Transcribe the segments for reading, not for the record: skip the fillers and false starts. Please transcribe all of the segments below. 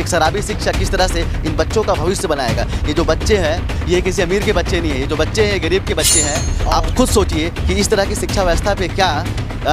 एक शराबी शिक्षा किस तरह से इन बच्चों का भविष्य बनाएगा। ये जो बच्चे हैं ये किसी अमीर के बच्चे नहीं है, ये जो बच्चे हैं गरीब के बच्चे हैं। आप खुद सोचिए कि इस तरह की शिक्षा व्यवस्था पे क्या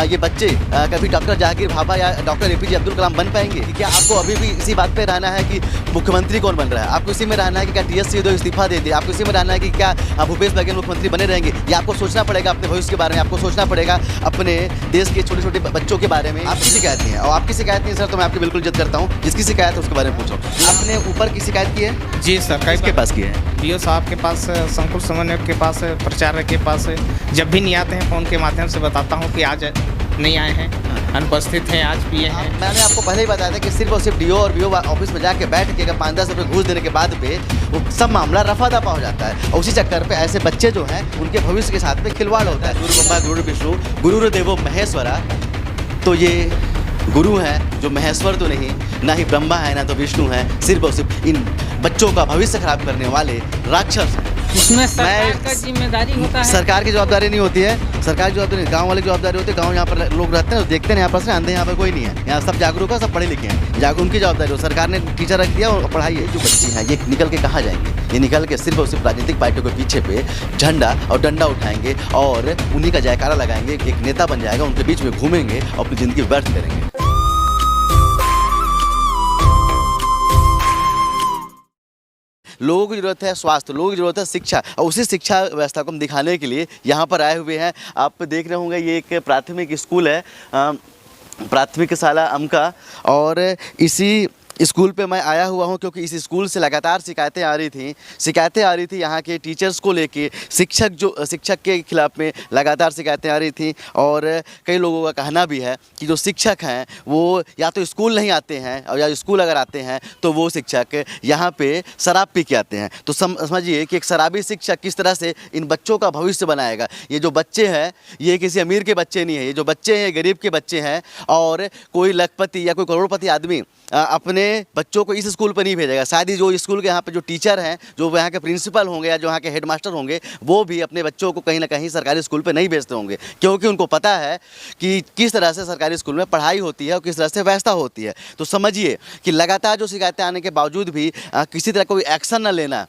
ये बच्चे कभी डॉक्टर जहांगीर भाभा या डॉक्टर एपीजे अब्दुल कलाम बन पाएंगे? क्या आपको अभी भी इसी बात पे रहना है कि मुख्यमंत्री कौन बन रहा है? आपको इसी में रहना है कि क्या टीएस सिंहदेव इस्तीफा दे दे? आपको इसी में रहना है कि क्या भूपेश बघेल मुख्यमंत्री बने रहेंगे? ये आपको सोचना पड़ेगा अपने भविष्य के बारे में, आपको सोचना पड़ेगा अपने देश के छोटे छोटे बच्चों के बारे में। आपकी शिकायत नहीं है और आपकी शिकायत नहीं है सर, तो मैं आपकी बिल्कुल इज्जत करता हूँ। जिसकी शिकायत है उसके बारे में पूछो। आपने ऊपर की शिकायत की है? जी सर। किसके पास की है? डीओ साहब के पास, संकुल समन्वयक के पास, प्राचार्य के पास। जब भी नहीं आते हैं फ़ोन के माध्यम से बताता हूँ कि आज नहीं आए हैं, अनुपस्थित हैं, आज भी हैं। मैंने आपको पहले ही बताया था कि सिर्फ और सिर्फ डीओ और बीओ ऑफिस में जाके बैठ के 5-10 रुपये घूस देने के बाद पे वो सब मामला रफा दफा हो जाता है और उसी चक्कर पे ऐसे बच्चे जो हैं उनके भविष्य के साथ में खिलवाड़ होता है। गुरु ब्रह्मा गुरु विष्णु गुरुर देवो महेश्वरा, तो ये गुरु हैं जो महेश्वर तो नहीं, ना ही ब्रह्मा है ना तो विष्णु है, सिर्फ और सिर्फ इन बच्चों का भविष्य खराब करने वाले राक्षस हैं। इसमें सरकार का जिम्मेदारी होता है। सरकार की जवाबदारी नहीं होती है, सरकार की जवाबदारी गांव वाले की जवाबदारी होती है। गांव यहाँ पर लोग रहते हैं, देखते हैं यहाँ पर से अंधे, यहाँ पर कोई नहीं है। यहाँ सब जागरूक है, सब पढ़े लिखे हैं, उनकी जवाबदारी हो। सरकार ने टीचर रख दिया और पढ़ाई है। जो बच्चे हैं ये निकल के कहाँ जाएंगे? ये निकल के सिर्फ और सिर्फ राजनीतिक पार्टियों के पीछे पे झंडा और डंडा उठाएंगे और उन्हीं का जयकारा लगाएंगे। एक नेता बन जाएगा, उनके बीच में घूमेंगे और अपनी ज़िंदगी व्यर्थ करेंगे। लोगों की ज़रूरत है स्वास्थ्य, लोगों की ज़रूरत है शिक्षा, और उसी शिक्षा व्यवस्था को हम दिखाने के लिए यहाँ पर आए हुए हैं। आप देख रहे होंगे ये एक प्राथमिक स्कूल है, प्राथमिक शाला अमका, और इसी स्कूल पे मैं आया हुआ हूँ क्योंकि इस स्कूल से लगातार शिकायतें आ रही थी यहाँ के टीचर्स को लेके। शिक्षक के खिलाफ में लगातार शिकायतें आ रही थी और कई लोगों का कहना भी है कि जो शिक्षक हैं वो या तो स्कूल नहीं आते हैं, और या स्कूल अगर आते हैं तो वो शिक्षक यहाँ पे शराब पी के आते हैं। तो समझिए कि एक शराबी शिक्षक किस तरह से इन बच्चों का भविष्य बनाएगा। ये जो बच्चे हैं ये किसी अमीर के बच्चे नहीं है, ये जो बच्चे हैं गरीब के बच्चे हैं। और कोई लखपति या कोई करोड़पति आदमी अपने बच्चों को इस स्कूल पर नहीं भेजेगा। शायद ही जो स्कूल के यहाँ पे जो टीचर हैं, जो यहाँ के प्रिंसिपल होंगे या जो यहाँ के हेडमास्टर होंगे, वो भी अपने बच्चों को कहीं ना कहीं सरकारी स्कूल पे नहीं भेजते होंगे, क्योंकि उनको पता है कि किस तरह से सरकारी स्कूल में पढ़ाई होती है और किस तरह से व्यवस्था होती है। तो समझिए कि लगातार जो शिकायतें आने के बावजूद भी किसी तरह कोई एक्शन न लेना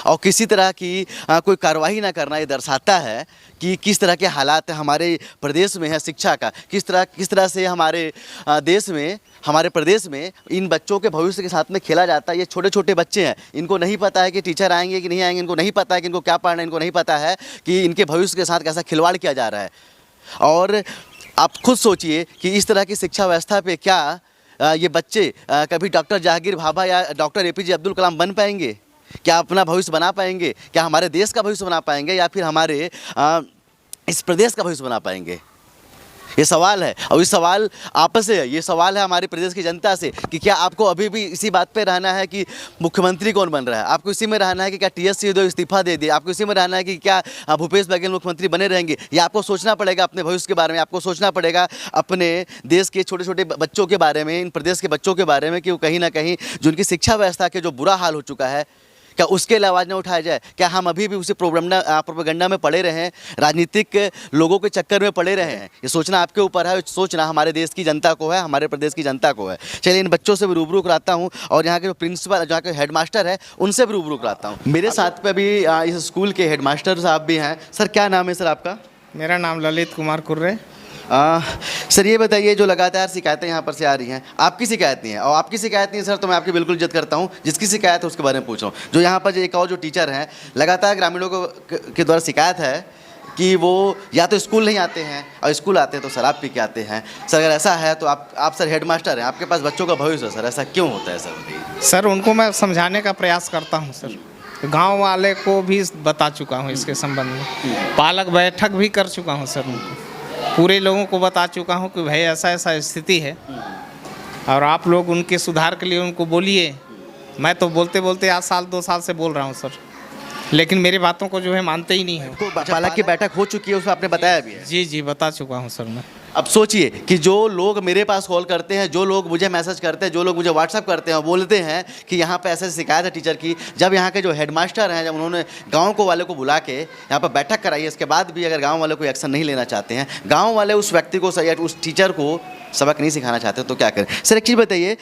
और किसी तरह की कोई कार्रवाई ना करना, ये दर्शाता है कि किस तरह के हालात हमारे प्रदेश में है शिक्षा का। किस तरह से हमारे देश में, हमारे प्रदेश में इन बच्चों के भविष्य के साथ में खेला जाता है। ये छोटे छोटे बच्चे हैं, इनको नहीं पता है कि टीचर आएंगे कि नहीं आएंगे, इनको नहीं पता है कि इनको क्या पढ़ना है, इनको नहीं पता है कि इनके भविष्य के साथ कैसा खिलवाड़ किया जा रहा है। और आप खुद सोचिए कि इस तरह की शिक्षा व्यवस्था पे क्या ये बच्चे कभी डॉक्टर जहांगीर भाभा या डॉक्टर एपीजे अब्दुल कलाम बन पाएंगे? क्या अपना भविष्य बना पाएंगे? क्या हमारे देश का भविष्य बना पाएंगे या फिर हमारे इस प्रदेश का भविष्य बना पाएंगे? ये सवाल है और ये सवाल आपस से है, ये सवाल है हमारे प्रदेश की जनता से कि क्या आपको अभी भी इसी बात पे रहना है कि मुख्यमंत्री कौन बन रहा है? आपको इसी में रहना है कि क्या टीएस सिंहदेव इस्तीफा दे दे? आपको इसी में रहना है कि क्या भूपेश बघेल मुख्यमंत्री बने रहेंगे? ये आपको सोचना पड़ेगा अपने भविष्य के बारे में, आपको सोचना पड़ेगा अपने देश के छोटे छोटे बच्चों के बारे में, इन प्रदेश के बच्चों के बारे में, कि वो कहीं ना कहीं जो उनकी शिक्षा व्यवस्था के जो बुरा हाल हो चुका है, क्या उसके लिए आवाज़ न उठाया जाए? क्या हम अभी भी उसी प्रोपेगेंडा में पड़े रहे हैं, राजनीतिक लोगों के चक्कर में पड़े रहे हैं? ये सोचना आपके ऊपर है, सोचना हमारे देश की जनता को है, हमारे प्रदेश की जनता को है। चलिए इन बच्चों से भी रूबरू कराता हूँ और यहाँ के जो प्रिंसिपल, जहाँ के हेडमास्टर है, उनसे भी रूबरू कराता हूँ। मेरे साथ पे भी इस स्कूल के हेडमास्टर साहब भी हैं। सर क्या नाम है सर आपका? मेरा नाम ललित कुमार कुर्रे। सर ये बताइए, जो लगातार शिकायतें यहाँ पर से आ रही हैं, आपकी शिकायत नहीं है और आपकी शिकायत नहीं है सर, तो मैं आपकी बिल्कुल इज्जत करता हूँ। जिसकी शिकायत है उसके बारे में पूछ रहा हूँ। जो यहाँ पर एक और जो टीचर हैं, लगातार ग्रामीणों के द्वारा शिकायत है कि वो या तो स्कूल नहीं आते हैं और स्कूल आते हैं तो शराब पी के आते हैं। सर अगर ऐसा है तो आप सर हेडमास्टर हैं, आपके पास बच्चों का भविष्य है सर, ऐसा क्यों होता है सर? सर उनको मैं समझाने का प्रयास करता हूँ सर, गांव वाले को भी बता चुका हूँ इसके संबंध में, पालक बैठक भी कर चुका हूँ सर, पूरे लोगों को बता चुका हूँ कि भाई ऐसा ऐसा स्थिति है और आप लोग उनके सुधार के लिए उनको बोलिए। मैं तो बोलते बोलते आज 1-2 साल से बोल रहा हूँ सर, लेकिन मेरी बातों को जो है मानते ही नहीं है। पालक की बैठक हो चुकी है, उसमें आपने बताया भी है? जी जी बता चुका हूँ सर मैं। अब सोचिए कि जो लोग मेरे पास कॉल करते हैं, जो लोग मुझे मैसेज करते हैं, जो लोग मुझे व्हाट्सअप करते हैं और बोलते हैं कि यहाँ पे ऐसे शिकायत है टीचर की, जब यहाँ के जो हेडमास्टर हैं, जब उन्होंने गांव को वाले को बुला के यहाँ पर बैठक कराई, इसके बाद भी अगर गांव वाले कोई एक्शन नहीं लेना चाहते हैं, गांव वाले उस व्यक्ति को या उस टीचर को सबक नहीं सिखाना चाहते, तो क्या करें? सर एक चीज़ बताइए,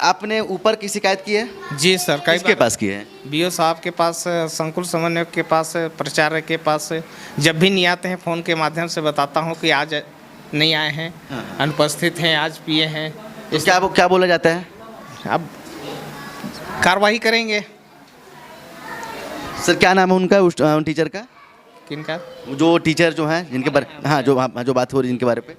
आपने ऊपर की शिकायत की है? जी सर, कई किसके पास की है? बीओ साहब के पास, संकुल समन्वयक के पास, प्राचार्य के पास। जब भी नहीं आते हैं फ़ोन के माध्यम से बताता हूँ कि आज नहीं आए हैं, अनुपस्थित हैं, आज पिए हैं। तो क्या बोला जाता है? अब कार्रवाई करेंगे। सर क्या नाम है उनका, उस टीचर का? किनका? जो टीचर जो हैं जिनके बारे, हाँ जो बात हो रही है जिनके बारे पे।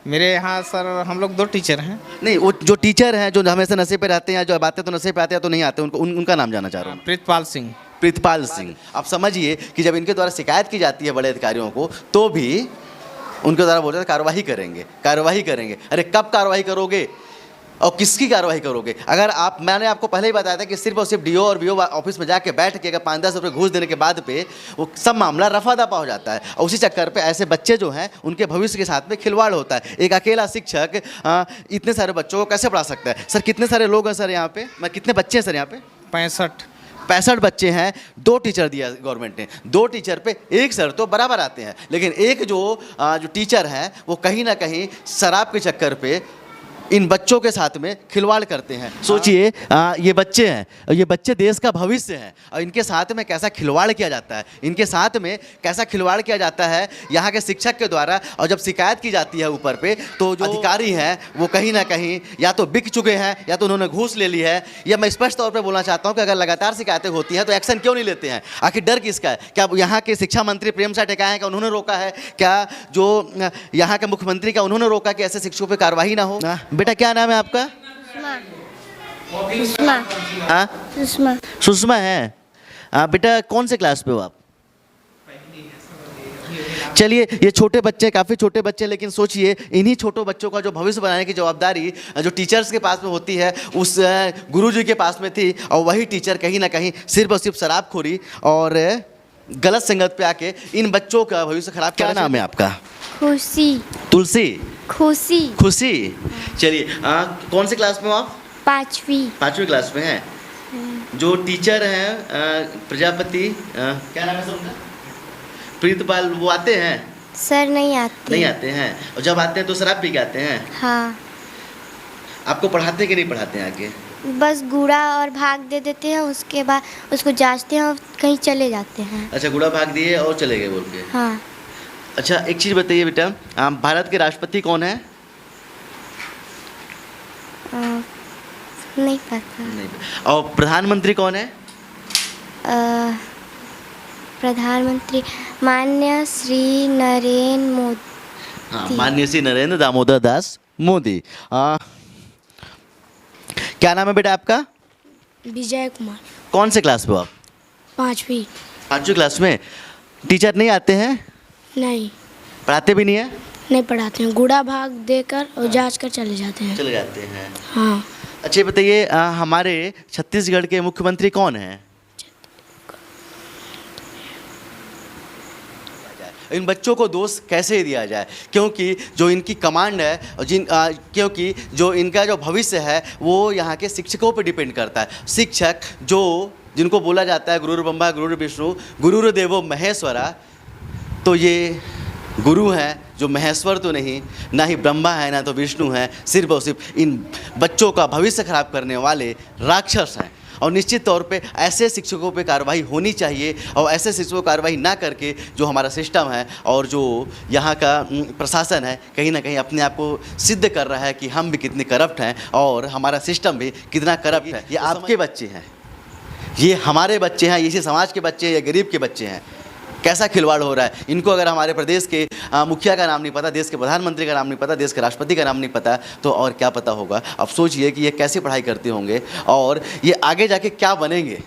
मेरे यहाँ सर हम लोग 2 टीचर हैं। नहीं, वो जो टीचर हैं जो हमेशा नशे पे रहते हैं, जो आते तो नशे पे आते हैं तो नहीं आते, उनका नाम जानना चाह रहा हूँ। प्रीतपाल सिंह। प्रीतपाल सिंह। आप समझिए कि जब इनके द्वारा शिकायत की जाती है बड़े अधिकारियों को, तो भी उनके द्वारा बोलते हैं कार्रवाई करेंगे। अरे कब कार्रवाई करोगे और किसकी कार्रवाई करोगे? अगर मैंने आपको पहले ही बताया था कि सिर्फ और सिर्फ डीओ और बीओ ऑफिस में जाके बैठ के अगर 5-10 रुपये घूस देने के बाद पे वो सब मामला रफा दफा हो जाता है, और उसी चक्कर पे ऐसे बच्चे जो हैं उनके भविष्य के साथ में खिलवाड़ होता है। एक अकेला शिक्षक इतने सारे बच्चों को कैसे पढ़ा सकता है? सर कितने सारे लोग हैं सर यहाँ पे, कितने बच्चे हैं सर यहाँ पे? 65 बच्चे हैं। 2 टीचर दिया गवर्नमेंट ने, 2 टीचर पे 1 सर तो बराबर आते हैं, लेकिन एक जो टीचर हैं वो कहीं ना कहीं शराब के चक्कर पे इन बच्चों के साथ में खिलवाड़ करते हैं। सोचिए ये बच्चे हैं और ये बच्चे देश का भविष्य हैं, और इनके साथ में कैसा खिलवाड़ किया जाता है, यहाँ के शिक्षक के द्वारा। और जब शिकायत की जाती है ऊपर पे, तो जो अधिकारी हैं वो कहीं ना कहीं या तो बिक चुके हैं या तो उन्होंने घूस ले ली है। या मैं स्पष्ट तौर पर बोलना चाहता हूँ कि अगर लगातार शिकायतें होती हैं तो एक्शन क्यों नहीं लेते हैं? आखिर डर किसका है? क्या यहाँ के शिक्षा मंत्री प्रेम साह टेकाए हैं, क्या उन्होंने रोका है? क्या जो यहाँ के मुख्यमंत्री का उन्होंने रोका कि ऐसे शिक्षकों पर कार्रवाई ना हो? बेटा क्या नाम है आपका? सुषमा। हाँ, सुषमा है। बेटा कौन से क्लास पे हो आप? चलिए, ये छोटे बच्चे, काफ़ी छोटे बच्चे, लेकिन सोचिए इन्हीं छोटो बच्चों का जो भविष्य बनाने की जवाबदारी जो टीचर्स के पास में होती है, उस गुरुजी के पास में थी, और वही टीचर कहीं ना कहीं सिर्फ और सिर्फ शराबखोरी और गलत संगत पे आके इन बच्चों का भविष्य खराब। क्या नाम है आपका? खुशी। तुलसी। खुशी। चलिए, कौन से क्लास में हो आप? 5वीं क्लास में हैं। जो टीचर हैं प्रजापति, क्या नाम है सर उनका? प्रीतपाल, वो आते हैं? सर नहीं आते हैं। और जब आते हैं तो शराब पी के आते हैं? हाँ। आपको पढ़ाते कि नहीं पढ़ाते हैं आगे? बस गुड़ा और भाग दे देते हैं, उसके बाद उसको जांचते हैं और कहीं चले जाते हैं। अच्छा, गुड़ा भाग दिए और चले गए बोल के? हाँ। अच्छा, एक चीज़ बताइए बेटा, भारत के राष्ट्रपति कौन है? नहीं पता। और प्रधानमंत्री कौन है? प्रधानमंत्री माननीय श्री नरेंद्र मोदी। हाँ, माननीय श्री नरेंद्र दामोदर दास मोदी। क्या नाम है बेटा आपका? विजय कुमार। कौन से क्लास पे हो आप? 5वीं क्लास में। टीचर नहीं आते हैं? नहीं। पढ़ाते भी नहीं है? नहीं पढ़ाते हैं, गुड़ा भाग देकर और जांच कर चले जाते हैं। हाँ। अच्छा बताइए, हमारे छत्तीसगढ़ के मुख्यमंत्री कौन हैं? इन बच्चों को दोष कैसे दिया जाए? क्योंकि जो इनकी कमांड है, क्योंकि जो इनका जो भविष्य है वो यहाँ के शिक्षकों पर डिपेंड करता है। शिक्षक जिनको बोला जाता है गुरुर् ब्रह्मा गुरुर् विष्णु गुरुर्देवो महेश्वरा, तो ये गुरु हैं जो महेश्वर तो नहीं, ना ही ब्रह्मा है ना तो विष्णु है, सिर्फ और सिर्फ इन बच्चों का भविष्य खराब करने वाले राक्षस हैं। और निश्चित तौर पे ऐसे शिक्षकों पे कार्रवाई होनी चाहिए, और ऐसे शिक्षकों पर कार्रवाई ना करके जो हमारा सिस्टम है और जो यहाँ का प्रशासन है कहीं ना कहीं अपने आप को सिद्ध कर रहा है कि हम भी कितने करप्ट हैं और हमारा सिस्टम भी कितना करप्ट है। ये आपके बच्चे हैं, ये हमारे बच्चे हैं, इसी समाज के बच्चे हैं, ये गरीब के बच्चे हैं। कैसा खिलवाड़ हो रहा है? इनको अगर हमारे प्रदेश के मुखिया का नाम नहीं पता, देश के प्रधानमंत्री का नाम नहीं पता, देश के राष्ट्रपति का नाम नहीं पता, तो और क्या पता होगा? अब सोचिए कि ये कैसे पढ़ाई करते होंगे और ये आगे जाके क्या बनेंगे,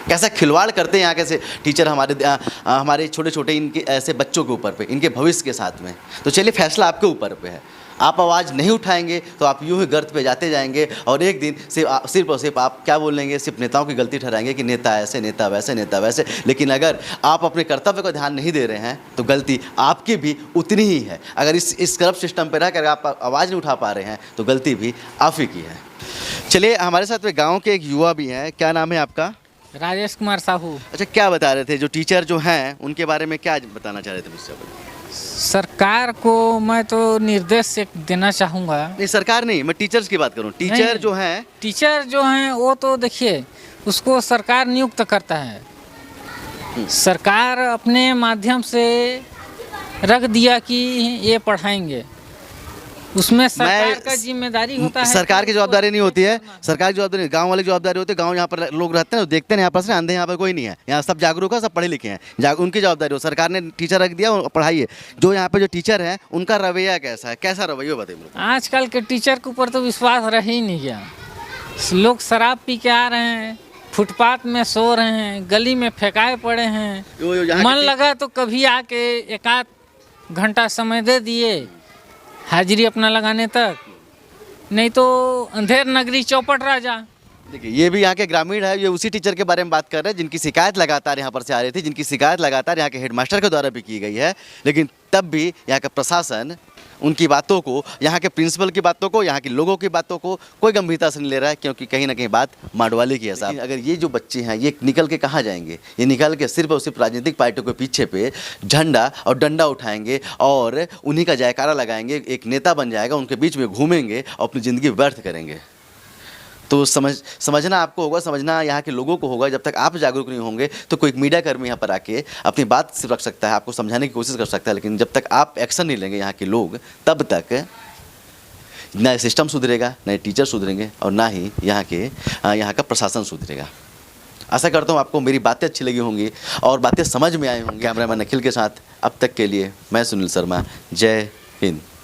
कैसा खिलवाड़ करते हैं यहाँ कैसे टीचर हमारे छोटे छोटे इनके ऐसे बच्चों के ऊपर पे, इनके भविष्य के साथ में। तो चलिए, फैसला आपके ऊपर पे है। आप आवाज़ नहीं उठाएंगे तो आप यूँ ही गर्त पे जाते जाएंगे, और एक दिन सिर्फ और सिर्फ आप क्या बोलेंगे, सिर्फ नेताओं की गलती ठहराएंगे कि नेता ऐसे, नेता वैसे, नेता वैसे। लेकिन अगर आप अपने कर्तव्य को ध्यान नहीं दे रहे हैं तो गलती आपकी भी उतनी ही है। अगर इस करप्ट सिस्टम पर रहकर आप आवाज़ नहीं उठा पा रहे हैं तो गलती भी आप ही की है। चलिए, हमारे साथ में गाँव के एक युवा भी हैं। क्या नाम है आपका? राजेश कुमार साहू। अच्छा, क्या बता रहे थे? जो टीचर जो हैं उनके बारे में क्या बताना चाह रहे थे मुझसे? सरकार को मैं तो निर्देश एक देना चाहूँगा। नहीं, सरकार नहीं, मैं टीचर्स की बात करूँ। टीचर नहीं। जो हैं, टीचर जो हैं वो तो देखिए उसको सरकार नियुक्त करता है। सरकार अपने माध्यम से रख दिया कि ये पढ़ाएंगे, उसमें सरकार का जिम्मेदारी होता है। सरकार की जवाबदारी नहीं होती है, सरकार की जवाबदारी गांव वाले की जवाबदारी होती है। गांव यहाँ पर लोग रहते हैं, देखते हैं यहाँ पर अंधे, यहाँ पर कोई नहीं है, यहाँ सब जागरूक है, सब पढ़े लिखे हैं, उनकी जवाबदारी हो। सरकार ने टीचर रख दिया, पढ़ाइए। जो यहाँ पे जो टीचर हैं उनका रवैया कैसा है, कैसा रवैया बताइए मुझे। आजकल के टीचर के ऊपर तो विश्वास रह ही नहीं गया। लोग शराब पी के आ रहे हैं, फुटपाथ में सो रहे हैं, गली में फेंकाए पड़े हैं। मन लगा तो कभी आके एक आध घंटा समय दे दिए हाजिरी अपना लगाने तक, नहीं तो अंधेर नगरी चौपट राजा। देखिए, ये भी यहाँ के ग्रामीण है, ये उसी टीचर के बारे में बात कर रहे हैं जिनकी शिकायत लगातार यहाँ पर से आ रही थी, जिनकी शिकायत लगातार यहाँ के हेडमास्टर के द्वारा भी की गई है। लेकिन तब भी यहाँ का प्रशासन उनकी बातों को, यहाँ के प्रिंसिपल की बातों को, यहाँ के लोगों की बातों को कोई गंभीरता से नहीं ले रहा है, क्योंकि कहीं ना कहीं बात माडवाली की है साहब। अगर ये जो बच्चे हैं ये निकल के कहाँ जाएंगे? ये निकल के सिर्फ और सिर्फ राजनीतिक पार्टियों के पीछे पे झंडा और डंडा उठाएंगे और उन्हीं का जयकारा लगाएंगे, एक नेता बन जाएगा, उनके बीच में घूमेंगे और अपनी ज़िंदगी व्यर्थ करेंगे। तो समझना आपको होगा, समझना यहाँ के लोगों को होगा। जब तक आप जागरूक नहीं होंगे तो कोई मीडिया कर्मी यहाँ पर आके अपनी बात सिर्फ रख सकता है, आपको समझाने की कोशिश कर सकता है, लेकिन जब तक आप एक्शन नहीं लेंगे यहाँ के लोग, तब तक ना सिस्टम सुधरेगा, ना टीचर सुधरेंगे और ना ही यहाँ का प्रशासन सुधरेगा। आशा करता हूँ आपको मेरी बातें अच्छी लगी होंगी और बातें समझ में आई होंगी। कैमरामैन अखिल के साथ अब तक के लिए मैं सुनील शर्मा। जय हिंद।